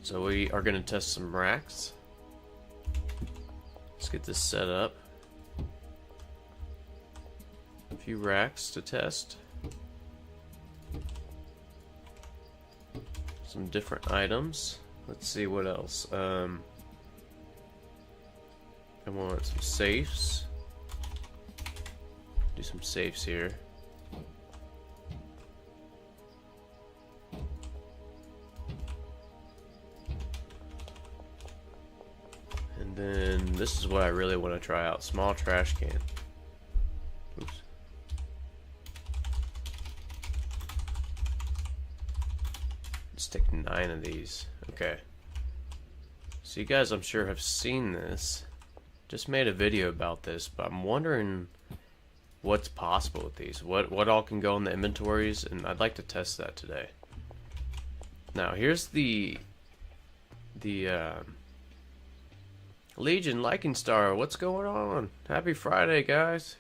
So we are going to test some racks. Let's get this set up. A few racks to test. Some different items. Let's see what else. I want some safes. Do some safes here. And then this is what I really want to try out. Small trash can. Oops. Let's take 9 of these. Okay. So you guys, I'm sure, have seen this. Just made a video about this, but I'm wondering what's possible with these. What all can go in the inventories, and I'd like to test that today. Now, here's the Legion Liking Star. What's going on? Happy Friday, guys.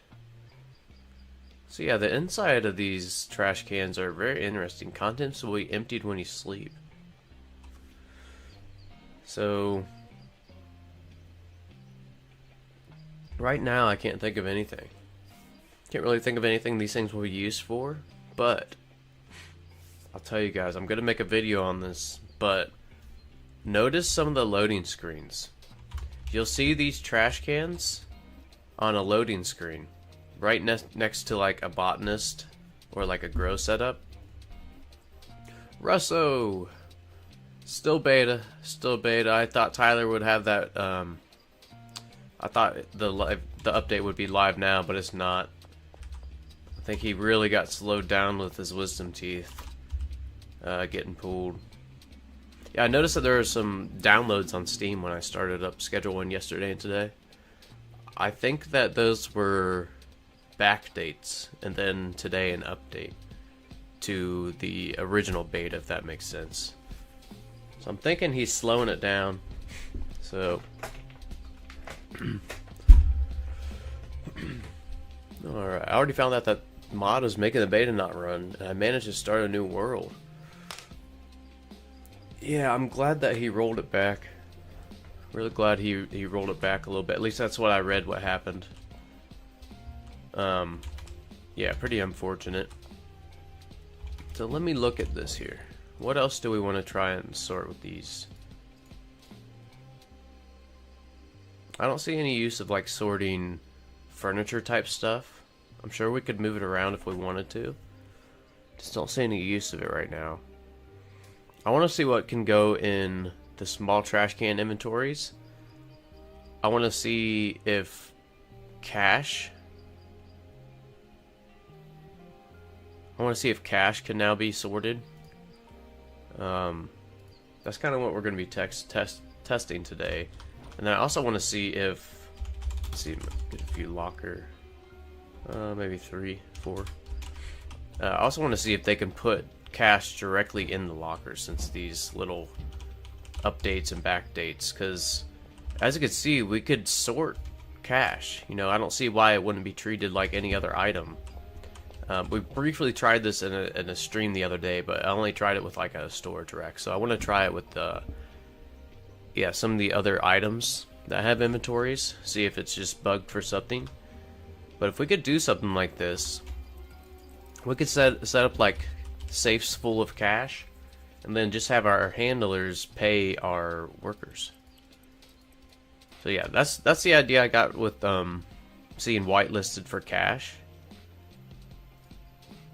So yeah, the inside of these trash cans are very interesting. Contents will be emptied when you sleep. So right now I can't think of anything. Can't really think of anything these things will be used for, but I'll tell you guys, I'm gonna make a video on this, but notice some of the loading screens. You'll see these trash cans on a loading screen right next to like a botanist or like a grow setup. Russo! Still beta. I thought Tyler would have that. I thought the update would be live now, but it's not. I think he really got slowed down with his wisdom teeth getting pulled. Yeah, I noticed that there were some downloads on Steam when I started up Schedule 1 yesterday and today. I think that those were backdates, and then today an update to the original beta, if that makes sense. So I'm thinking he's slowing it down. So alright, I already found out that mod was making the beta not run, and I managed to start a new world. Yeah, I'm glad that he rolled it back. Really glad he rolled it back a little bit. At least that's what I read what happened. Yeah, pretty unfortunate. So let me look at this here. What else do we want to try and sort with these? I don't see any use of like sorting furniture type stuff. I'm sure we could move it around if we wanted to. Just don't see any use of it right now. I want to see what can go in the small trash can inventories. I want to see if cash. I want to see if cash can now be sorted. That's kind of what we're going to be testing today. And then I also want to see if, let's see, get a few locker, maybe 3, 4. I also want to see if they can put cash directly in the locker, since these little updates and backdates, because as you can see, we could sort cash. You know, I don't see why it wouldn't be treated like any other item. We briefly tried this in a stream the other day, but I only tried it with like a storage rack. So I want to try it with some of the other items that have inventories, see if it's just bugged for something. But if we could do something like this, we could set up like safes full of cash, and then just have our handlers pay our workers. So yeah, that's the idea I got with seeing whitelisted for cash.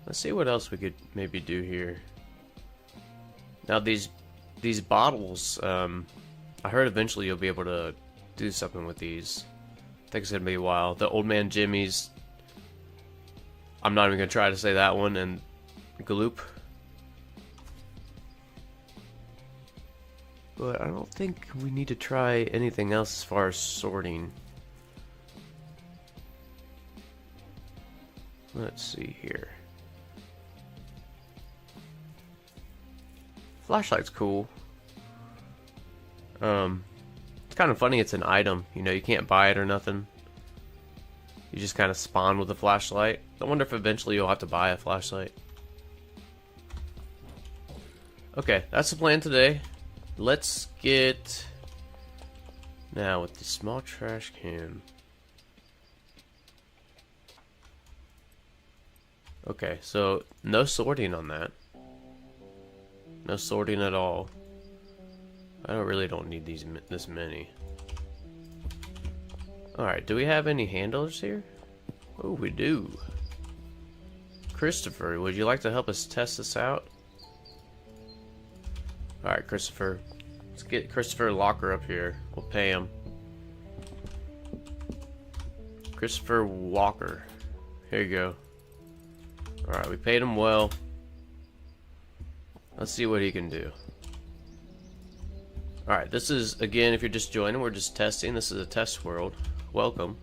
Let's see what else we could maybe do here. Now these bottles, I heard eventually you'll be able to do something with these. I think it's gonna be a while. The Old Man Jimmy's, I'm not even gonna try to say that one, and Gloop. But I don't think we need to try anything else as far as sorting. Let's see here. Flashlight's cool. It's kind of funny, it's an item, you know, you can't buy it or nothing. You just kind of spawn with a flashlight. I wonder if eventually you'll have to buy a flashlight. Okay, that's the plan today. let's get now with the small trash can. Okay, so no sorting on that. No sorting at all. I really don't need this many. Alright, do we have any handlers here? Oh, we do. Christopher, would you like to help us test this out? Alright, Christopher. Let's get Christopher Locker up here. We'll pay him. Christopher Walker. Here you go. Alright, we paid him well. Let's see what he can do. Alright, this is, again, if you're just joining, we're just testing. This is a test world. Welcome.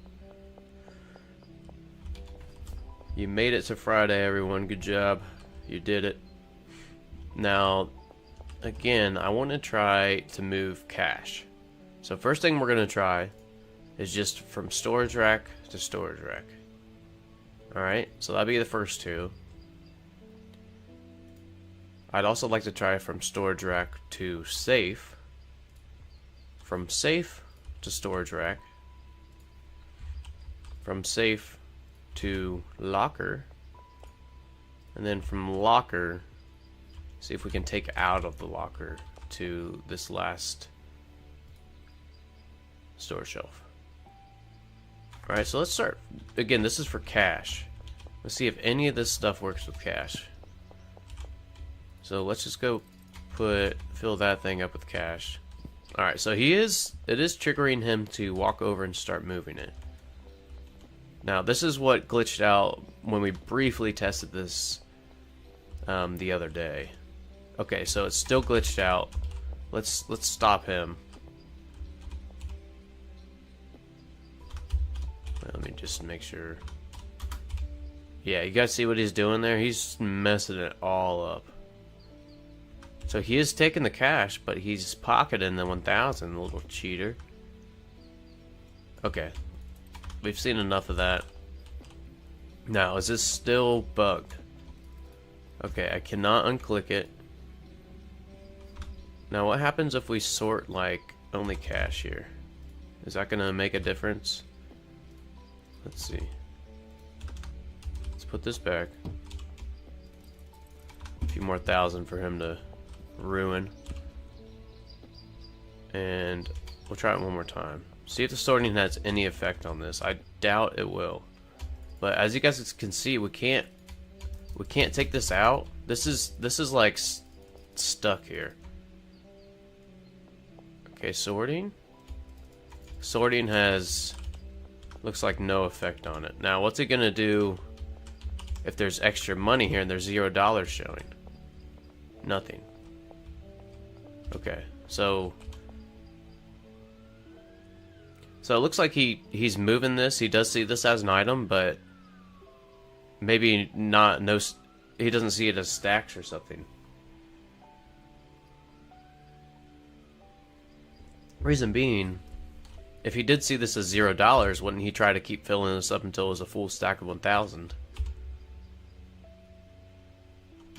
You made it to Friday, everyone. Good job. You did it. Now, again, I want to try to move cash. So first thing we're going to try is just from storage rack to storage rack. Alright, so that'll be the first two. I'd also like to try from storage rack to safe. From safe to storage rack. From safe to locker. And then from locker, see if we can take out of the locker to this last store shelf. Alright, so let's start. Again, this is for cash. Let's see if any of this stuff works with cash. So let's just go fill that thing up with cash. Alright, so it is triggering him to walk over and start moving it. Now, this is what glitched out when we briefly tested this the other day. Okay, so it's still glitched out. Let's stop him. Let me just make sure. Yeah, you guys see what he's doing there? He's messing it all up. So he is taking the cash, but he's pocketing the 1,000, the little cheater. Okay. We've seen enough of that. Now, is this still bugged? Okay, I cannot unclick it. Now, what happens if we sort, like, only cash here? Is that going to make a difference? Let's see. Let's put this back. A few more thousand for him to ruin. And we'll try it one more time. See if the sorting has any effect on this. I doubt it will. But as you guys can see, we can't take this out. This is like stuck here. Okay, sorting. Sorting has looks like no effect on it. Now, what's it gonna do if there's extra money here and there's $0 showing? Nothing. Okay, so it looks like he's moving this. He does see this as an item, but maybe not. No, he doesn't see it as stacks or something. Reason being, if he did see this as $0, wouldn't he try to keep filling this up until it was a full stack of 1,000?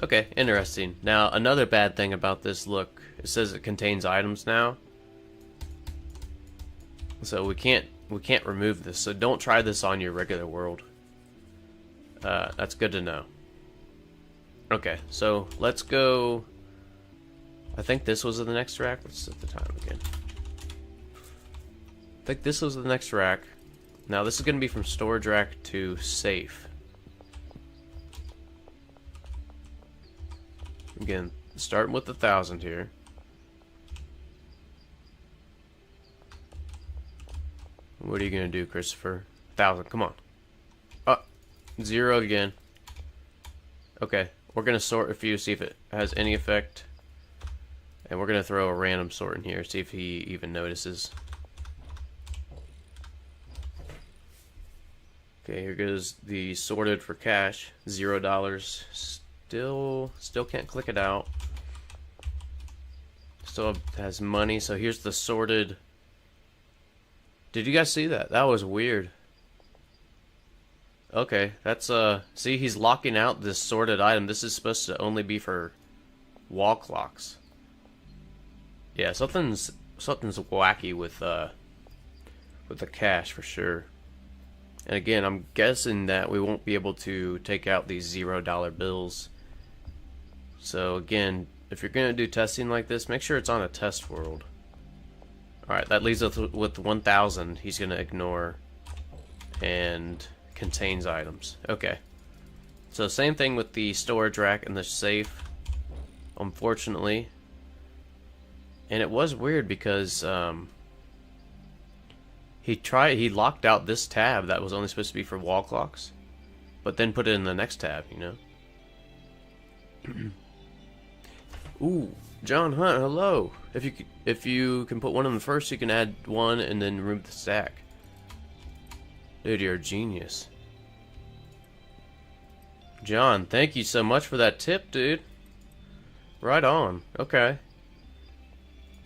Okay, interesting. Now, another bad thing about this, look, it says it contains items now. So we can't remove this. So don't try this on your regular world. That's good to know. Okay, so let's go. I think this was in the next rack. Let's set the time again. I think this was the next rack. Now this is going to be from storage rack to safe. Again, starting with 1,000 here. What are you going to do, Christopher? 1,000, come on. 0 again. Okay, we're going to sort a few, see if it has any effect. And we're going to throw a random sort in here, see if he even notices. Okay, here goes the sorted for cash. $0. Still can't click it out. Still has money, so here's the sorted. Did you guys see that? That was weird. Okay, that's see, he's locking out this sorted item. This is supposed to only be for wall clocks. Yeah, something's wacky with the cash for sure. And again, I'm guessing that we won't be able to take out these $0 bills. So again, if you're gonna do testing like this, make sure it's on a test world. Alright, that leaves us with 1,000 he's gonna ignore, and contains items. Okay. So same thing with the storage rack and the safe, unfortunately. And it was weird because he locked out this tab that was only supposed to be for wall clocks, but then put it in the next tab, you know. Ooh, John Hunt, hello. If you can put one in the first, you can add one and then remove the stack. Dude, you're a genius. John, thank you so much for that tip, dude. Right on. Okay.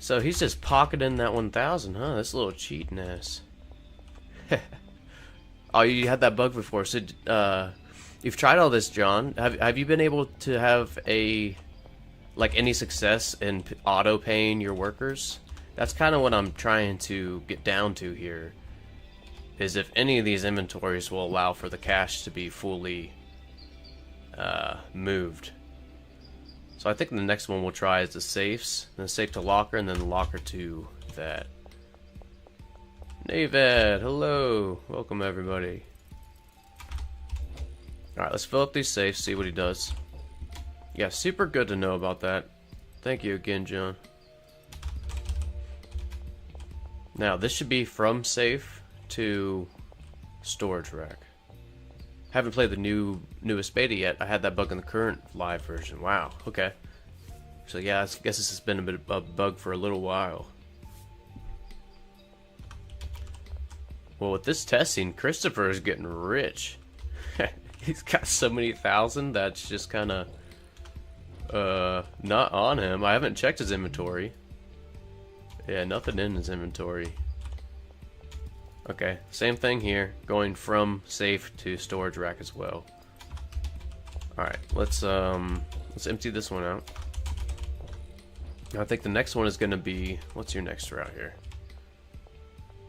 So he's just pocketing that 1,000, huh? This little cheating ass. Oh, you had that bug before. So, you've tried all this, John. Have you been able to have any success in auto paying your workers? That's kind of what I'm trying to get down to here. Is if any of these inventories will allow for the cash to be fully moved. So I think the next one we'll try is the safes, then the safe to locker, and then the locker to that. Navad, hello, welcome everybody. Alright, let's fill up these safes, see what he does. Yeah, super good to know about that. Thank you again, John. Now, this should be from safe to storage rack. Haven't played the newest beta yet. I had that bug in the current live version. Wow, okay. So yeah, I guess this has been a bit of a bug for a little while. Well, with this testing, Christopher is getting rich. He's got so many thousand that's just kind of not on him. I haven't checked his inventory. Yeah, nothing in his inventory. Okay, same thing here, going from safe to storage rack as well. Alright, let's empty this one out. I think the next one is gonna be, what's your next route here?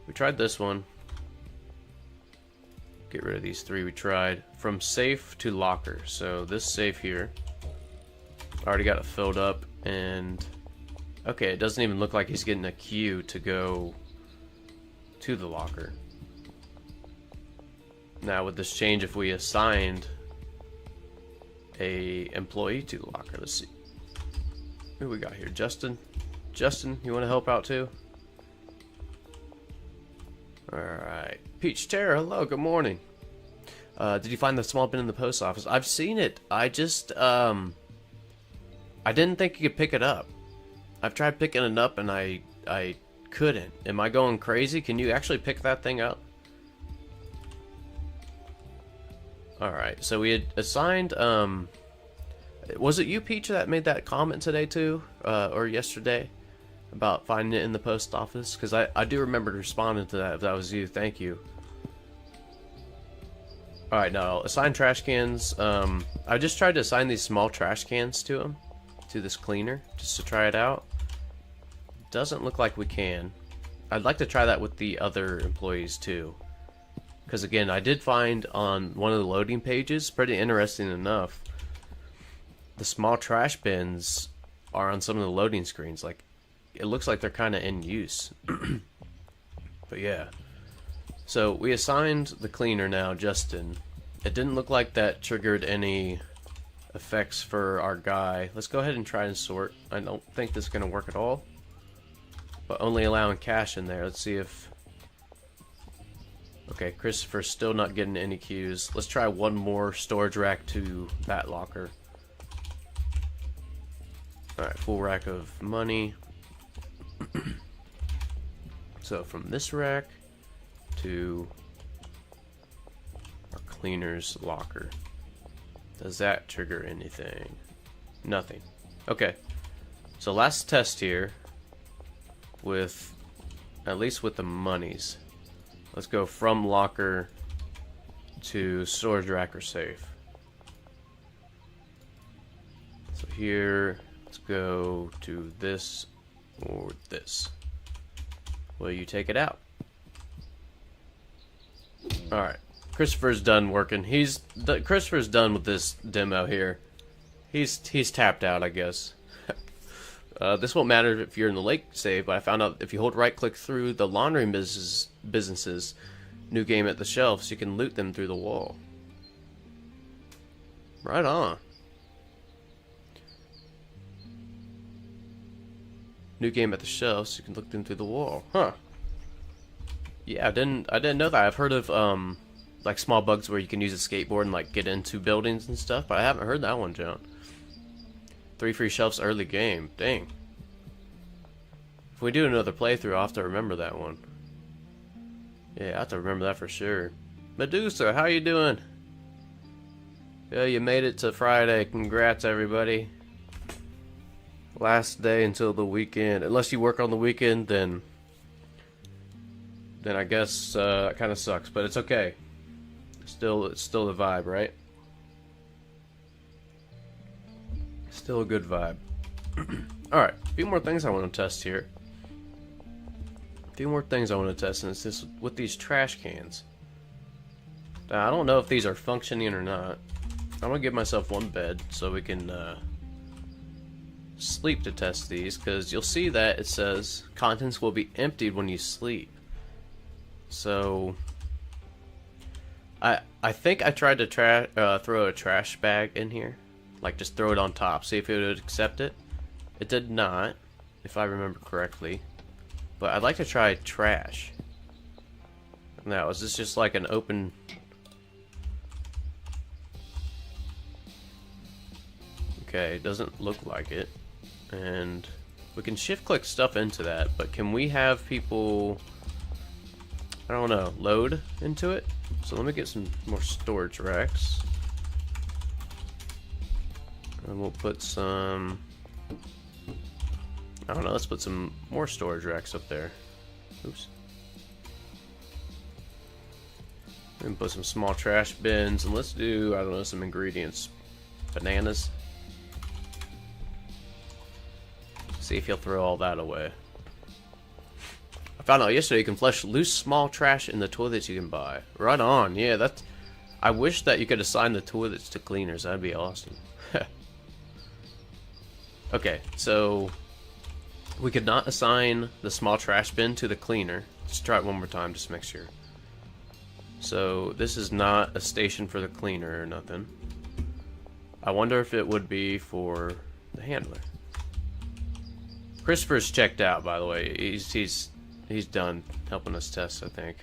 We tried this one. Get rid of these three we tried. From safe to locker. So this safe here, already got it filled up, and okay, it doesn't even look like he's getting a queue to go to the locker. Now with this change, if we assigned a employee to the locker, let's see who we got here. Justin, you want to help out too? Alright, Peach Terror, hello, good morning. Did you find the small bin in the post office? I've seen it. I just I didn't think you could pick it up. I've tried picking it up and I couldn't. Am I going crazy? Can you actually pick that thing up? Alright, so we had assigned, was it you, Peach, that made that comment today too? Or yesterday? About finding it in the post office? Because I do remember responding to that, if that was you. Thank you. Alright, now, assign trash cans. I just tried to assign these small trash cans to him. To this cleaner, just to try it out. Doesn't look like we can. I'd like to try that with the other employees too, because again, I did find on one of the loading pages, pretty interesting enough, the small trash bins are on some of the loading screens. Like, it looks like they're kind of in use. But yeah, so we assigned the cleaner now, Justin. It didn't look like that triggered any effects for our guy. Let's go ahead and try and sort. I don't think this is going to work at all, but only allowing cash in there. Let's see if... Okay, Christopher's still not getting any queues. Let's try one more storage rack to that locker. Alright, full rack of money. So from this rack to our cleaner's locker. Does that trigger anything? Nothing. Okay, so last test here with, at least with the monies. Let's go from locker to storage rack or safe. So here, let's go to this or this? Will you take it out? Alright. Christopher's done working. Christopher's done with this demo here. He's tapped out, I guess. This won't matter if you're in the lake save, but I found out if you hold right click through the laundry businesses, new game at the shelves, you can loot them through the wall. Right on. New game at the shelves, you can look them through the wall. Huh. Yeah, I didn't know that. I've heard of like small bugs where you can use a skateboard and like get into buildings and stuff, but I haven't heard that one, John. 3 free shelves early game. Dang. If we do another playthrough, I'll have to remember that one. Yeah, I have to remember that for sure. Medusa, how you doing? Yeah, you made it to Friday. Congrats, everybody. Last day until the weekend. Unless you work on the weekend, then I guess that kind of sucks. But it's okay. It's still the vibe, right? Still a good vibe. Alright, a few more things I want to test here. A few more things I want to test, and it's this with these trash cans. Now, I don't know if these are functioning or not. I'm gonna give myself one bed so we can sleep to test these, because you'll see that it says contents will be emptied when you sleep. So I think I tried to throw a trash bag in here. Like, just throw it on top, see if it would accept it. It did not, if I remember correctly. But I'd like to try trash. Now, is this just like an open... Okay, it doesn't look like it. And we can shift-click stuff into that, but can we have people... I don't know, load into it? So let me get some more storage racks. And we'll put some... I don't know, let's put some more storage racks up there. Oops. And put some small trash bins, and let's do, I don't know, some ingredients. Bananas. See if he'll throw all that away. I found out yesterday you can flush loose small trash in the toilets you can buy. Right on, yeah, that's... I wish that you could assign the toilets to cleaners, that'd be awesome. Okay, so we could not assign the small trash bin to the cleaner. Let's try it one more time just to make sure. So this is not a station for the cleaner or nothing. I wonder if it would be for the handler. Christopher's checked out, by the way. He's done helping us test, I think.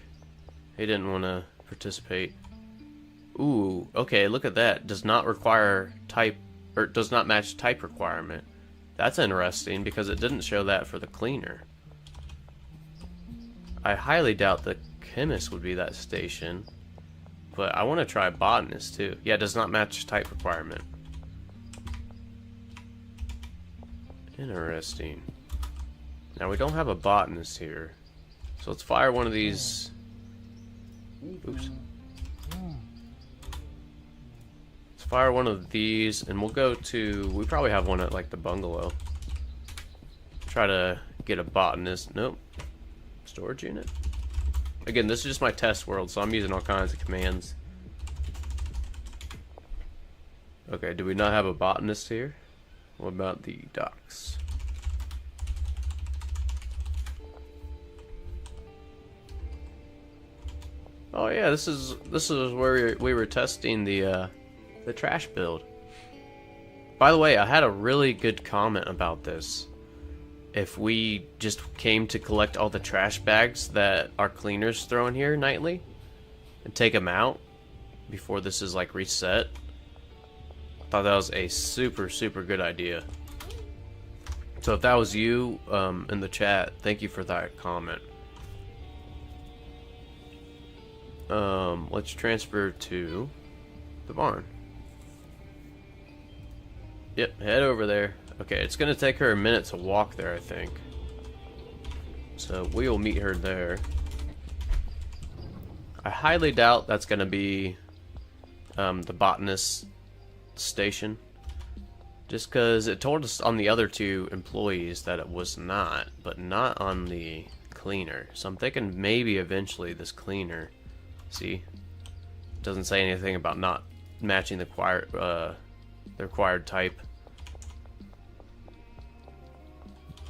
He didn't want to participate. Ooh, okay, look at that. Does not require type, or does not match type requirement. That's interesting because it didn't show that for the cleaner. I highly doubt the chemist would be that station, but I want to try botanist too. Yeah, it does not match type requirement. Interesting. Now we don't have a botanist here, so let's fire one of these. Oops. Fire one of these, and we'll go to... We probably have one at, like, the bungalow. Try to get a botanist. Nope. Storage unit? Again, this is just my test world, so I'm using all kinds of commands. Okay, do we not have a botanist here? What about the docks? Oh yeah, this is where we were testing the trash build. By the way, I had a really good comment about this. If we just came to collect all the trash bags that our cleaners throw in here nightly and take them out before this is like reset, I thought that was a super good idea. So if that was you in the chat, thank you for that comment. Let's transfer to the barn. Yep, head over there. Okay, it's gonna take her a minute to walk there, I think. So we will meet her there. I highly doubt that's gonna be the botanist station. Just because it told us on the other two employees that it was not, but not on the cleaner. So I'm thinking maybe eventually this cleaner, see, it doesn't say anything about not matching the required type.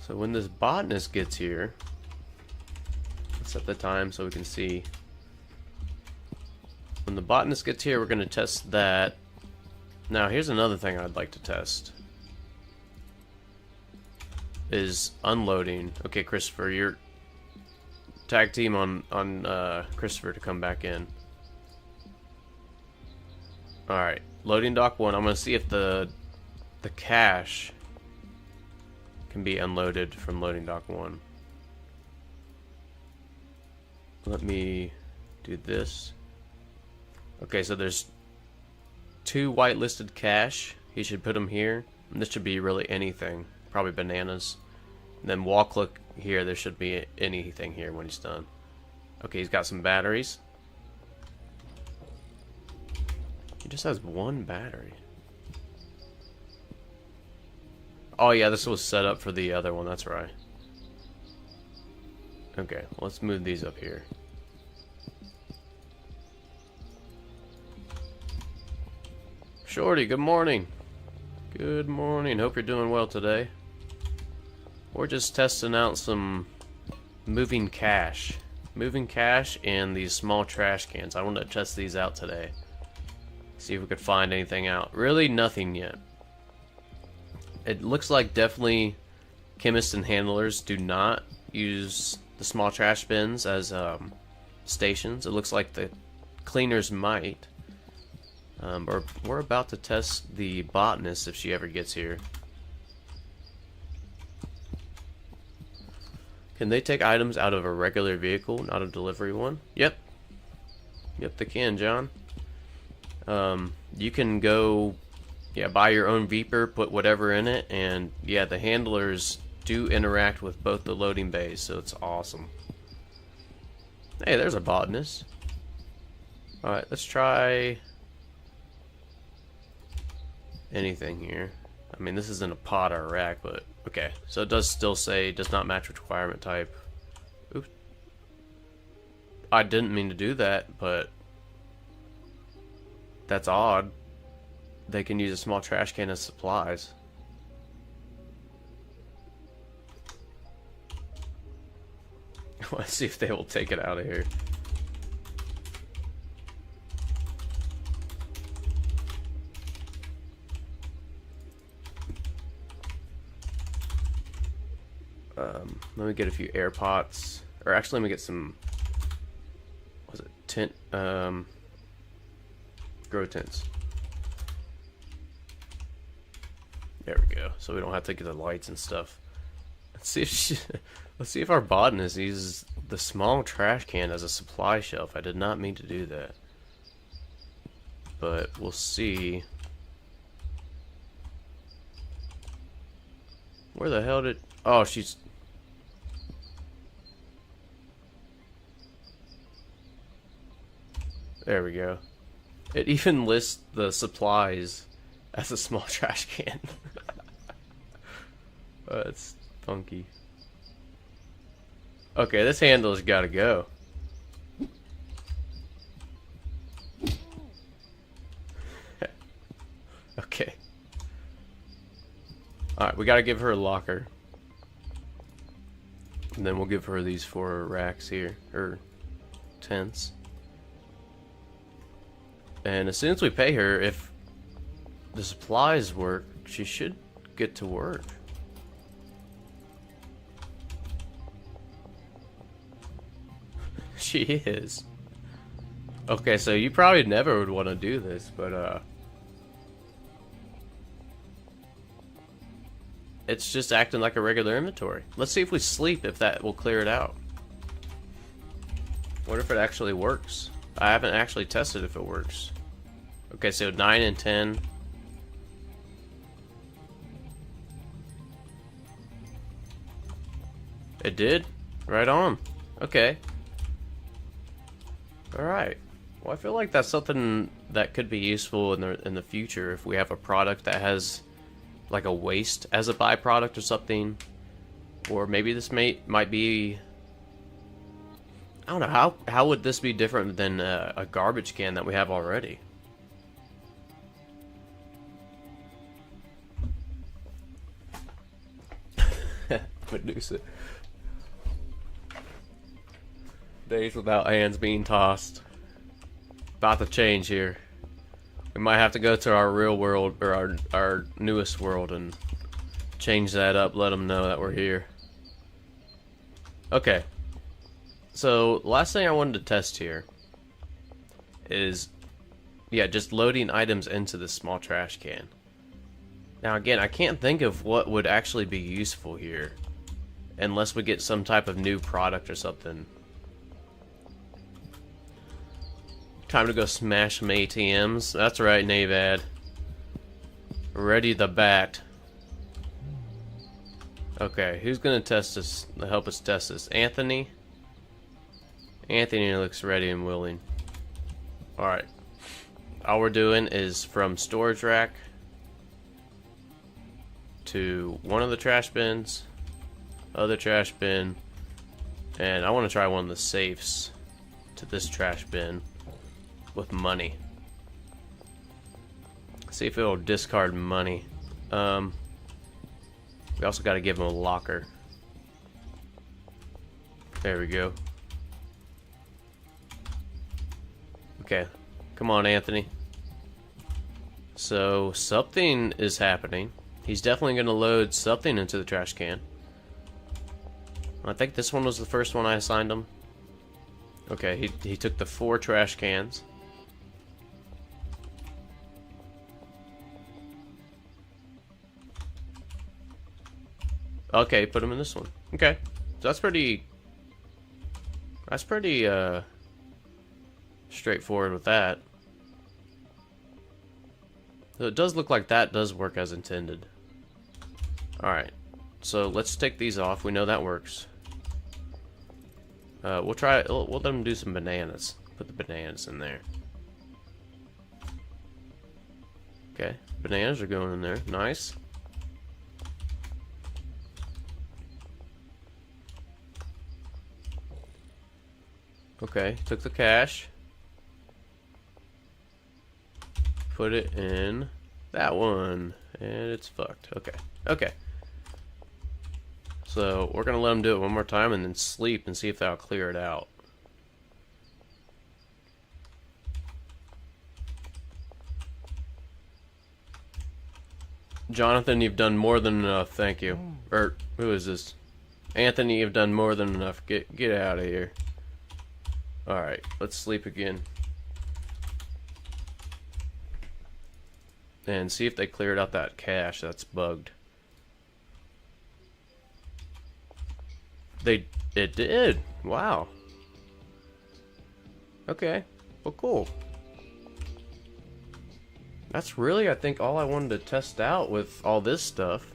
So when this botanist gets here, let's set the time so we can see. When the botanist gets here, we're going to test that. Now, here's another thing I'd like to test. Is unloading. Okay, Christopher, you're tag team on Christopher to come back in. Alright, loading dock 1. I'm going to see if the cache can be unloaded from loading dock 1. Let me do this. Okay, so there's 2 whitelisted cache. He should put them here. And this should be really anything. Probably bananas. And then wall click here. There should be anything here when he's done. Okay, he's got some batteries. He just has 1 battery. Oh yeah, this was set up for the other one. That's right. Okay, let's move these up here. Shorty, good morning. Good morning. Hope you're doing well today. We're just testing out some moving cache. Moving cache and these small trash cans. I want to test these out today. See if we could find anything out. Really nothing yet. It looks like definitely chemists and handlers do not use the small trash bins as stations. It looks like the cleaners might. Or we're about to test the botanist if she ever gets here. Can they take items out of a regular vehicle, not a delivery one? Yep. Yep, they can, John. You can go, buy your own Veeper, put whatever in it, and yeah, the handlers do interact with both the loading bays, so it's awesome. Hey, there's a botanist. Alright, let's try anything here. I mean, this isn't a pod or a rack, but okay. So it does still say does not match requirement type. Oops. I didn't mean to do that, but that's odd. They can use a small trash can as supplies. Let's see if they will take it out of here. Let me get a few air pots, or actually let me get some, what was it, tent, grow tents. There we go, so we don't have to get the lights and stuff. Let's see if let's see if our botanist uses the small trash can as a supply shelf. I did not mean to do that, but we'll see. Where the hell did... Oh, she's... There we go. It even lists the supplies as a small trash can. That's funky. Okay, this handle's gotta go. Okay. Alright, we gotta give her a locker. And then we'll give her these 4 racks here, or tents. And as soon as we pay her, if the supplies work, she should get to work. She is. Okay, so you probably never would want to do this, but it's just acting like a regular inventory. Let's see if we sleep, if that will clear it out. What if it actually works? I haven't actually tested if it works. Okay, so 9 and 10. It did? Right on. Okay. Alright. Well, I feel like that's something that could be useful in the future if we have a product that has like a waste as a byproduct or something. Or maybe this might be, I don't know, how would this be different than a garbage can that we have already? Medusa. Days without hands being tossed. About to change here. We might have to go to our real world, or our newest world, and change that up, let them know that we're here. Okay. So, last thing I wanted to test here is, yeah, just loading items into this small trash can. Now again, I can't think of what would actually be useful here, unless we get some type of new product or something. Time to go smash some ATMs. That's right, Navad. Ready the bat. Okay, who's gonna test this? Help us test this. Anthony. Anthony looks ready and willing. All right. All we're doing is from storage rack to one of the trash bins, other trash bin, and I want to try one of the safes to this trash bin with money. See if it'll discard money. We also got to give him a locker. There we go. Okay, come on, Anthony. So something is happening. He's definitely going to load something into the trash can. I think this one was the first one I assigned him. Okay, he took the 4 trash cans. Okay, put him in this one. Okay, so that's pretty straightforward with that. So it does look like that does work as intended. Alright, so let's take these off. We know that works. We'll let them do some bananas. Put the bananas in there. Okay, bananas are going in there. Nice. Okay, took the cash. Put it in that one. And it's fucked. Okay. Okay. So, we're gonna let him do it one more time and then sleep and see if that'll clear it out. Jonathan, you've done more than enough, thank you. Or, who is this? Anthony, you've done more than enough. Get out of here. Alright, let's sleep again. And see if they cleared out that cache that's bugged. It did. Wow. Okay. Well, cool. That's really, I think, all I wanted to test out with all this stuff.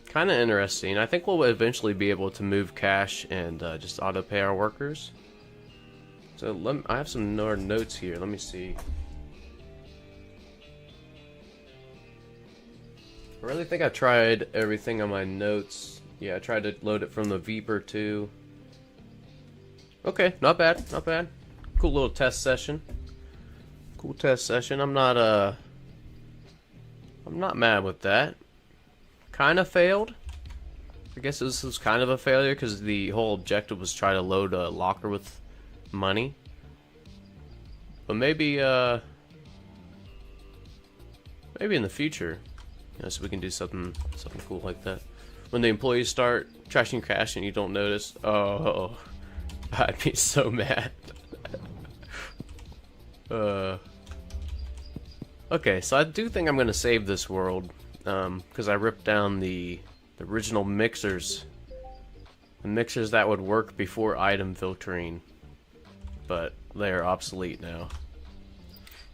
Kind of interesting. I think we'll eventually be able to move cash and just auto pay our workers. So I have some more notes here. Let me see. I really think I tried everything on my notes. Yeah, I tried to load it from the Viper too. Okay, not bad, not bad. Cool little test session. Cool test session. I'm not mad with that. Kind of failed. I guess this was kind of a failure because the whole objective was try to load a locker with money. But maybe maybe in the future, you know, so we can do something cool like that. When the employees start trashing cash and you don't notice, oh, I'd be so mad. Okay, so I do think I'm gonna save this world because I ripped down the original mixers, the mixers that would work before item filtering, but they are obsolete now.